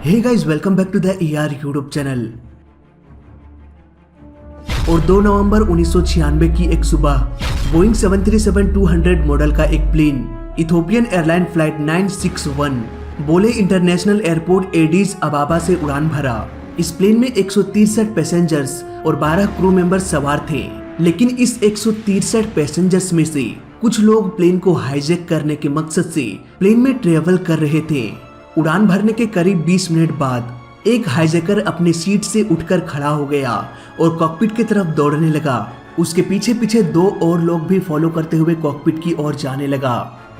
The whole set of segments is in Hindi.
Hey guys, welcome back to the AR YouTube channel. और 2 नवंबर 1996 की एक सुबह बोइंग 737-200 मॉडल का एक प्लेन इथोपियन एयरलाइन फ्लाइट 961 बोले इंटरनेशनल एयरपोर्ट एडिस अबाबा से उड़ान भरा। इस प्लेन में 163 पैसेंजर्स और 12 क्रू मेंबर्स सवार थे, लेकिन इस 163 पैसेंजर्स में से कुछ लोग प्लेन को हाईजैक करने के मकसद से प्लेन में ट्रेवल कर रहे थे। उड़ान भरने के करीब 20 मिनट बाद एक हाईजैकर अपने सीट से उठकर खड़ा हो गया और कॉकपिट की तरफ दौड़ने लगा। उसके पीछे पीछे 2 और लोग भी फॉलो करते हुए कॉकपिट की ओर जाने लगा।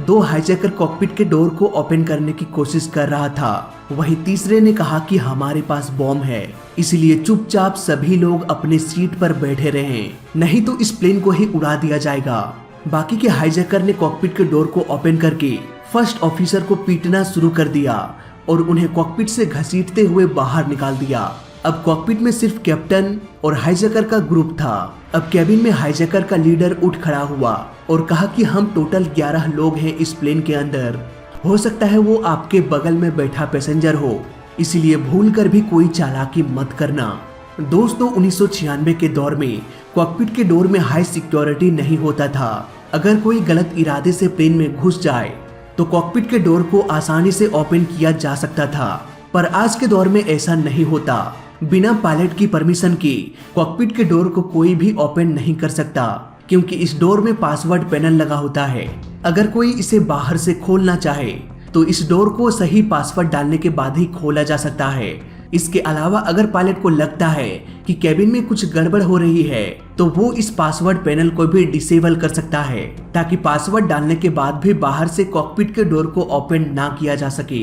2 हाईजैकर कॉकपिट के डोर को ओपन करने की कोशिश कर रहा था। वहीं तीसरे ने कहा कि हमारे पास बॉम्ब है, इसलिए चुपचाप सभी लोग अपने सीट पर बैठे रहें, नहीं तो इस प्लेन को ही उड़ा दिया जाएगा। बाकी के हाईजैकर ने कॉकपिट के डोर को ओपन करके फर्स्ट ऑफिसर को पीटना शुरू कर दिया और उन्हें कॉकपिट से घसीटते हुए बाहर निकाल दिया। अब कॉकपिट में सिर्फ कैप्टन और हाईजैकर का ग्रुप था। अब कैबिन में हाईजैकर का लीडर उठ खड़ा हुआ और कहा कि हम टोटल 11 लोग हैं इस प्लेन के अंदर। हो सकता है वो आपके बगल में बैठा पैसेंजर हो, इसलिए भूल कर भी कोई चालाकी मत करना। दोस्तों, 1996 के दौर में कॉकपिट के डोर में हाई सिक्योरिटी नहीं होता था। अगर कोई गलत इरादे से प्लेन में घुस जाए तो कॉकपिट के डोर को आसानी से ओपन किया जा सकता था, पर आज के दौर में ऐसा नहीं होता। बिना पायलट की परमिशन के कॉकपिट के डोर को कोई भी ओपन नहीं कर सकता, क्योंकि इस डोर में पासवर्ड पैनल लगा होता है। अगर कोई इसे बाहर से खोलना चाहे तो इस डोर को सही पासवर्ड डालने के बाद ही खोला जा सकता है। इसके अलावा अगर पायलट को लगता है कि कैबिन में कुछ गड़बड़ हो रही है तो वो इस पासवर्ड पैनल को भी डिसेबल कर सकता है, ताकि पासवर्ड डालने के बाद भी बाहर से कॉकपिट के डोर को ओपन ना किया जा सके।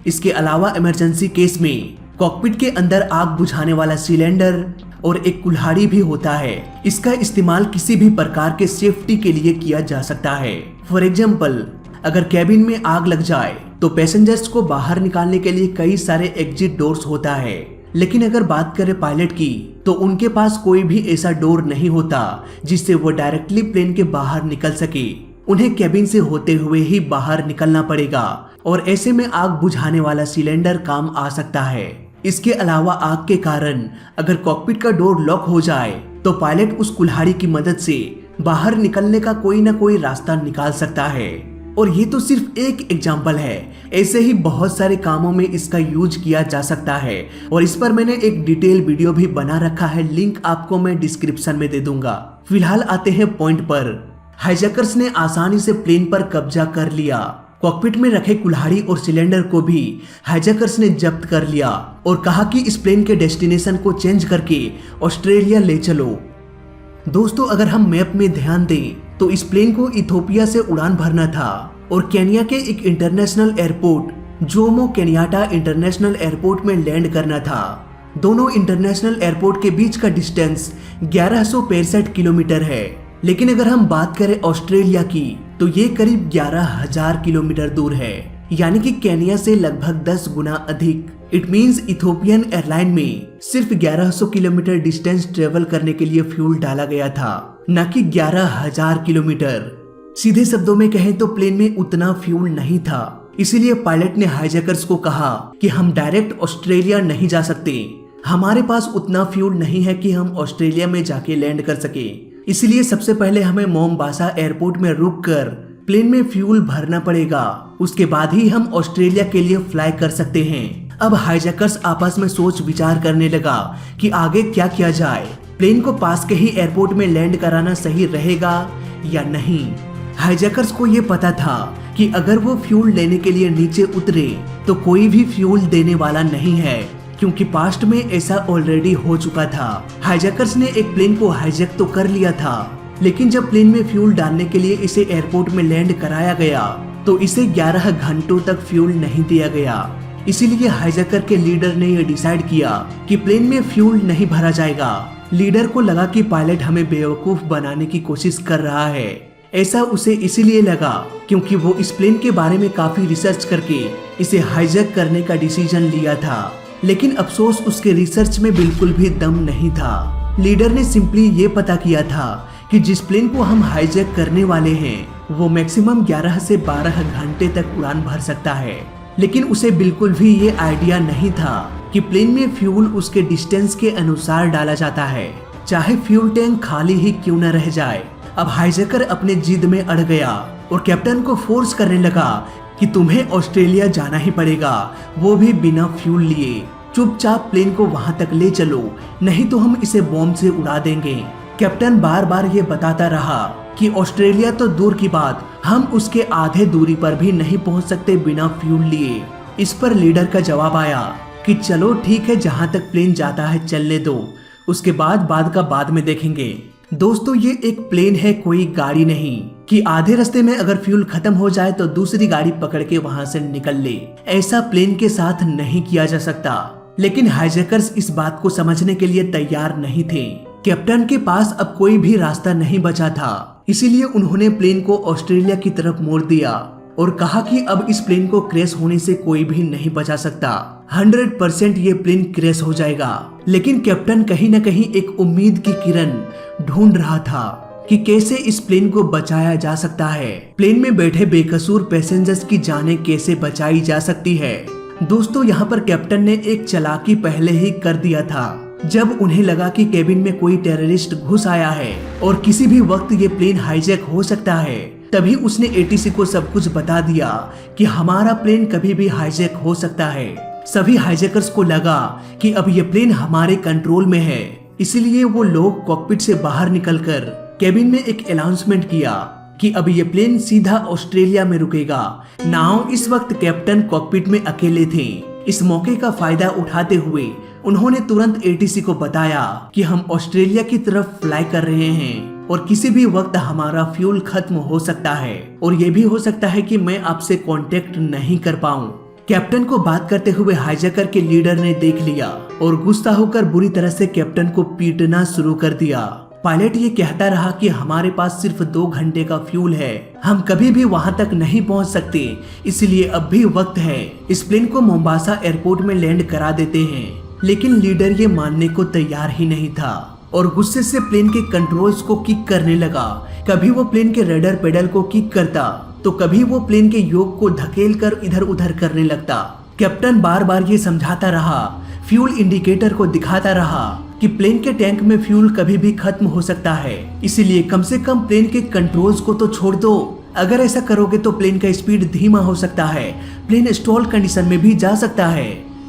इसके अलावा इमरजेंसी केस में कॉकपिट के अंदर आग बुझाने वाला सिलेंडर और एक कुल्हाड़ी भी होता है। इसका इस्तेमाल किसी भी प्रकार के सेफ्टी के लिए किया जा सकता है। फॉर एग्जाम्पल, अगर कैबिन में आग लग जाए तो पैसेंजर्स को बाहर निकालने के लिए कई सारे एग्जिट डोर्स होता है, लेकिन अगर बात करें पायलट की तो उनके पास कोई भी ऐसा डोर नहीं होता जिससे वो डायरेक्टली प्लेन के बाहर निकल सके। उन्हें कैबिन से होते हुए ही बाहर निकलना पड़ेगा और ऐसे में आग बुझाने वाला सिलेंडर काम आ सकता है। इसके अलावा आग के कारण अगर कॉकपिट का डोर लॉक हो जाए तो पायलट उस कुल्हाड़ी की मदद से बाहर निकलने का कोई ना कोई रास्ता निकाल सकता है। और ये तो सिर्फ एक एग्जाम्पल है, ऐसे ही बहुत सारे कामों में इसका यूज किया जा सकता है और इस पर मैंने एक डिटेल वीडियो भी बना रखा है, लिंक आपको मैं डिस्क्रिप्शन में दे दूंगा। फिलहाल आते हैं पॉइंट पर। हाईजैकर्स ने आसानी से प्लेन पर कब्जा कर लिया। कॉकपिट में रखे कुल्हाड़ी और सिलेंडर को भी हाईजैकर्स ने जब्त कर लिया और कहा कि इस प्लेन के डेस्टिनेशन को चेंज करके ऑस्ट्रेलिया ले चलो। दोस्तों, अगर हम मैप में ध्यान दें तो इस प्लेन को इथोपिया से उड़ान भरना था और केन्या के एक international airport Jomo Kenyatta international airport में लैंड करना था। दोनों इंटरनेशनल एयरपोर्ट के बीच का डिस्टेंस 1165 किलोमीटर है, लेकिन अगर हम बात करें ऑस्ट्रेलिया की तो ये करीब 11,000 किलोमीटर दूर है, यानी कि केन्या से लगभग 10 गुना अधिक। इट मींस इथोपियन एयरलाइन में सिर्फ 1100 किलोमीटर डिस्टेंस ट्रेवल करने के लिए फ्यूल डाला गया था, न कि 11,000 किलोमीटर। सीधे शब्दों में कहें तो प्लेन में उतना फ्यूल नहीं था, इसीलिए पायलट ने हाईजैकर्स को कहा कि हम डायरेक्ट ऑस्ट्रेलिया नहीं जा सकते, हमारे पास उतना फ्यूल नहीं है कि हम ऑस्ट्रेलिया में जाके लैंड कर सके। इसलिए सबसे पहले हमें मोम्बासा एयरपोर्ट में रुककर प्लेन में फ्यूल भरना पड़ेगा, उसके बाद ही हम ऑस्ट्रेलिया के लिए फ्लाई कर सकते हैं। अब हाईजैकर्स आपस में सोच विचार करने लगा कि आगे क्या किया जाए। प्लेन को पास के ही एयरपोर्ट में लैंड कराना सही रहेगा या नहीं। हाईजैकर्स को ये पता था कि अगर वो फ्यूल लेने के लिए नीचे उतरे तो कोई भी फ्यूल देने वाला नहीं है, क्योंकि पास्ट में ऐसा ऑलरेडी हो चुका था। हाईजैकर्स ने एक प्लेन को हाईजैक तो कर लिया था, लेकिन जब प्लेन में फ्यूल डालने के लिए इसे एयरपोर्ट में लैंड कराया गया तो इसे 11 घंटों तक फ्यूल नहीं दिया गया। इसीलिए हाईजैकर के लीडर ने यह डिसाइड किया कि प्लेन में फ्यूल नहीं भरा जाएगा। लीडर को लगा कि पायलट हमें बेवकूफ बनाने की कोशिश कर रहा है। ऐसा उसे इसीलिए लगा क्योंकि वो इस प्लेन के बारे में काफी रिसर्च करके इसे हाईजैक करने का डिसीजन लिया था, लेकिन अफसोस उसके रिसर्च में बिल्कुल भी दम नहीं था। लीडर ने सिंपली ये पता किया था कि जिस प्लेन को हम हाईजैक करने वाले हैं वो मैक्सिमम 11 से 12 घंटे तक उड़ान भर सकता है। लेकिन उसे बिल्कुल भी ये आइडिया नहीं था कि प्लेन में फ्यूल उसके डिस्टेंस के अनुसार डाला जाता है, चाहे फ्यूल टैंक खाली ही क्यों न रह जाए। अब हाईजैकर अपने जिद में अड़ गया और कैप्टन को फोर्स करने लगा कि तुम्हें ऑस्ट्रेलिया जाना ही पड़ेगा, वो भी बिना फ्यूल लिए। चुपचाप प्लेन को वहां तक ले चलो, नहीं तो हम इसे बॉम्ब से उड़ा देंगे। कैप्टन बार बार ये बताता रहा कि ऑस्ट्रेलिया तो दूर की बात, हम उसके आधे दूरी पर भी नहीं पहुंच सकते बिना फ्यूल लिए। इस पर लीडर का जवाब आया कि चलो ठीक है, जहां तक प्लेन जाता है चलने दो, उसके बाद का बाद में देखेंगे। दोस्तों, ये एक प्लेन है, कोई गाड़ी नहीं कि आधे रास्ते में अगर फ्यूल खत्म हो जाए तो दूसरी गाड़ी पकड़ के वहां से निकल ले। ऐसा प्लेन के साथ नहीं किया जा सकता। लेकिन हाईजैकर्स इस बात को समझने के लिए तैयार नहीं थे। कैप्टन के पास अब कोई भी रास्ता नहीं बचा था, इसीलिए उन्होंने प्लेन को ऑस्ट्रेलिया की तरफ मोड़ दिया और कहा कि अब इस प्लेन को क्रैश होने से कोई भी नहीं बचा सकता। 100% ये प्लेन क्रैश हो जाएगा। लेकिन कैप्टन कहीं न कहीं एक उम्मीद की किरण ढूंढ रहा था कि कैसे इस प्लेन को बचाया जा सकता है। प्लेन में बैठे बेकसूर पैसेंजर्स की जानें कैसे बचाई जा सकती है। दोस्तों, यहाँ पर कैप्टन ने एक चालाकी पहले ही कर दिया था। जब उन्हें लगा कि केबिन में कोई टेररिस्ट घुस आया है और किसी भी वक्त ये प्लेन हाईजैक हो सकता है, तभी उसने एटीसी को सब कुछ बता दिया कि हमारा प्लेन कभी भी हाईजैक हो सकता है। सभी हाईजैकर्स को लगा कि अब ये प्लेन हमारे कंट्रोल में है, इसलिए वो लोग कॉकपिट से बाहर निकलकर केबिन में एक अनाउंसमेंट किया कि अब ये प्लेन सीधा ऑस्ट्रेलिया में रुकेगा। नाउ इस वक्त कैप्टन कॉकपिट में अकेले थे। इस मौके का फायदा उठाते हुए उन्होंने तुरंत एटीसी को बताया कि हम ऑस्ट्रेलिया की तरफ फ्लाई कर रहे हैं और किसी भी वक्त हमारा फ्यूल खत्म हो सकता है और ये भी हो सकता है कि मैं आपसे कांटेक्ट नहीं कर पाऊं। कैप्टन को बात करते हुए हाईजैकर के लीडर ने देख लिया और गुस्सा होकर बुरी तरह से कैप्टन को पीटना शुरू कर दिया। पायलट ये कहता रहा कि हमारे पास सिर्फ 2 घंटे का फ्यूल है, हम कभी भी वहां तक नहीं पहुंच सकते, इसलिए अब भी वक्त है, इस प्लेन को मोम्बासा एयरपोर्ट में लैंड करा देते हैं। लेकिन लीडर ये मानने को तैयार ही नहीं था और गुस्से से प्लेन के कंट्रोल्स को किक करने लगा। कभी वो प्लेन के रडार पेडल को किक करता तो कभी वो प्लेन के योक को धकेल कर इधर उधर करने लगता। कैप्टन बार बार ये समझाता रहा, फ्यूल इंडिकेटर को दिखाता रहा कि प्लेन के टैंक में फ्यूल कभी भी खत्म हो सकता है, इसलिए कम से कम प्लेन के कंट्रोल्स को तो छोड़ दो। अगर ऐसा करोगे तो प्लेन का स्पीड धीमा हो सकता है, प्लेन स्टॉल कंडीशन में भी जा सकता है।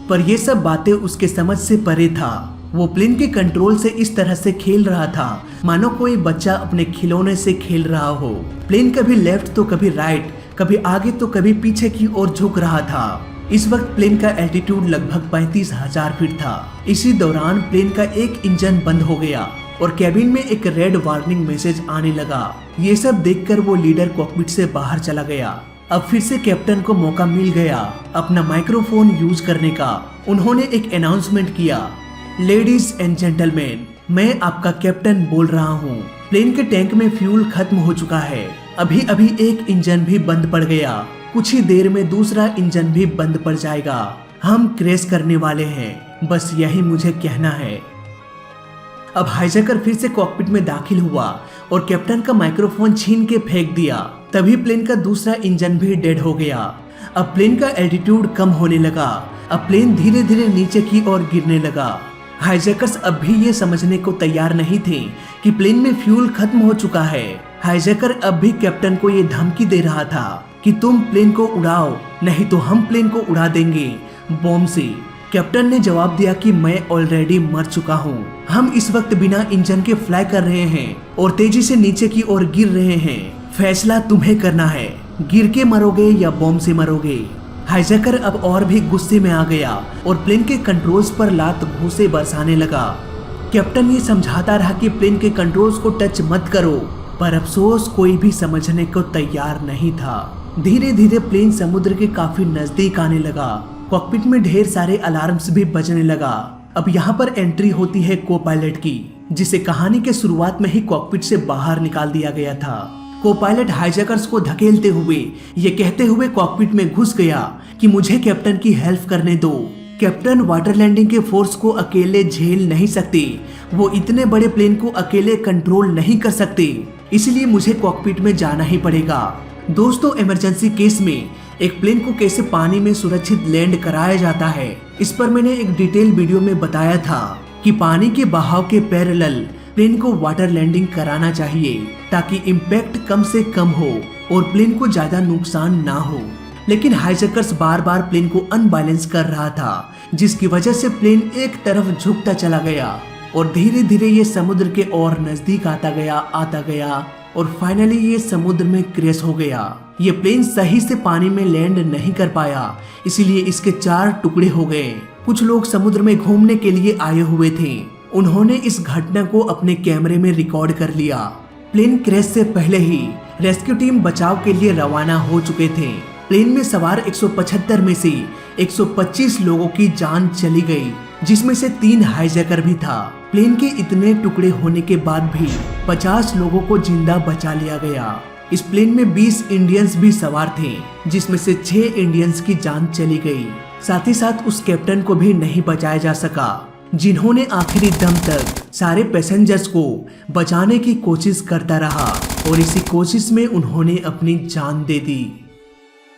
पर ये सब बातें उसके समझ से परे था। वो प्लेन के कंट्रोल से इस तरह से खेल रहा था मानो कोई बच्चा अपने खिलौने से खेल रहा हो। प्लेन कभी लेफ्ट तो कभी राइट, कभी आगे तो कभी पीछे की ओर झुक रहा था। इस वक्त प्लेन का एल्टीट्यूड लगभग 35,000 फीट था। इसी दौरान प्लेन का एक इंजन बंद हो गया और केबिन में एक रेड वार्निंग मैसेज आने लगा। ये सब देखकर वो लीडर कॉकपिट से बाहर चला गया। अब फिर से कैप्टन को मौका मिल गया अपना माइक्रोफोन यूज करने का। उन्होंने एक अनाउंसमेंट किया, लेडीज एंड जेंटलमैन, मैं आपका कैप्टन बोल रहा हूँ। प्लेन के टैंक में फ्यूल खत्म हो चुका है। अभी अभी एक इंजन भी बंद पड़ गया, कुछ ही देर में दूसरा इंजन भी बंद पड़ जाएगा। हम क्रैश करने वाले हैं, बस यही मुझे कहना है। अब हाईजैकर फिर से कॉकपिट में दाखिल हुआ और कैप्टन का माइक्रोफोन छीन के फेंक दिया। तभी प्लेन का दूसरा इंजन भी डेड हो गया। अब प्लेन का एल्टीट्यूड कम होने लगा। अब प्लेन धीरे धीरे नीचे की ओर गिरने लगा। हाईजैकर्स अब भी ये समझने को तैयार नहीं थे कि प्लेन में फ्यूल खत्म हो चुका है। हाईजैकर अब भी कैप्टन को ये धमकी दे रहा था कि तुम प्लेन को उड़ाओ, नहीं तो हम प्लेन को उड़ा देंगे बॉम्ब से। कैप्टन ने जवाब दिया कि मैं ऑलरेडी मर चुका हूँ। हम इस वक्त बिना इंजन के फ्लाई कर रहे हैं और तेजी से नीचे की ओर गिर रहे हैं। फैसला तुम्हें करना है, गिर के मरोगे या बॉम्ब से मरोगे। हाईजैकर अब और भी गुस्से में आ गया और प्लेन के कंट्रोल्स पर लात घूंसे बरसाने लगा। कैप्टन ये समझाता रहा कि प्लेन के कंट्रोल्स को टच मत करो, पर अफसोस कोई भी समझने को तैयार नहीं था। धीरे धीरे प्लेन समुद्र के काफी नजदीक आने लगा। कॉकपिट में ढेर सारे अलार्म्स भी बजने लगा। अब यहाँ पर एंट्री होती है को पायलट की, जिसे कहानी के शुरुआत में ही कॉकपिट से बाहर निकाल दिया गया था। को पायलट हाईजैकर्स को धकेलते हुए ये कहते हुए कॉकपिट में घुस गया कि मुझे कैप्टन की हेल्प करने दो। कैप्टन वाटर लैंडिंग के फोर्स को अकेले झेल नहीं सकते, वो इतने बड़े प्लेन को अकेले कंट्रोल नहीं कर सकते, इसलिए मुझे कॉकपिट में जाना ही पड़ेगा। दोस्तों, इमरजेंसी केस में एक प्लेन को कैसे पानी में सुरक्षित लैंड कराया जाता है, इस पर मैंने एक डिटेल वीडियो में बताया था कि पानी के बहाव के पैरेलल प्लेन को वाटर लैंडिंग कराना चाहिए ताकि इम्पैक्ट कम से कम हो और प्लेन को ज्यादा नुकसान ना हो। लेकिन हाईजैकर्स बार बार प्लेन को अनबैलेंस कर रहा था, जिसकी वजह से प्लेन एक तरफ झुकता चला गया और धीरे धीरे ये समुद्र के और नजदीक आता गया और फाइनली ये समुद्र में क्रैश हो गया। ये प्लेन सही से पानी में लैंड नहीं कर पाया, इसीलिए इसके 4 टुकड़े हो गए। कुछ लोग समुद्र में घूमने के लिए आए हुए थे, उन्होंने इस घटना को अपने कैमरे में रिकॉर्ड कर लिया। प्लेन क्रैश से पहले ही रेस्क्यू टीम बचाव के लिए रवाना हो चुके थे। प्लेन में सवार 175 में से 125 लोगों की जान चली गई, जिसमें से 3 हाईजैकर भी था। प्लेन के इतने टुकड़े होने के बाद भी 50 लोगों को जिंदा बचा लिया गया। इस प्लेन में 20 इंडियंस भी सवार थे, जिसमें से 6 इंडियंस की जान चली गई। साथ ही साथ उस कैप्टन को भी नहीं बचाया जा सका, जिन्होंने आखिरी दम तक सारे पैसेंजर्स को बचाने की कोशिश करता रहा और इसी कोशिश में उन्होंने अपनी जान दे दी।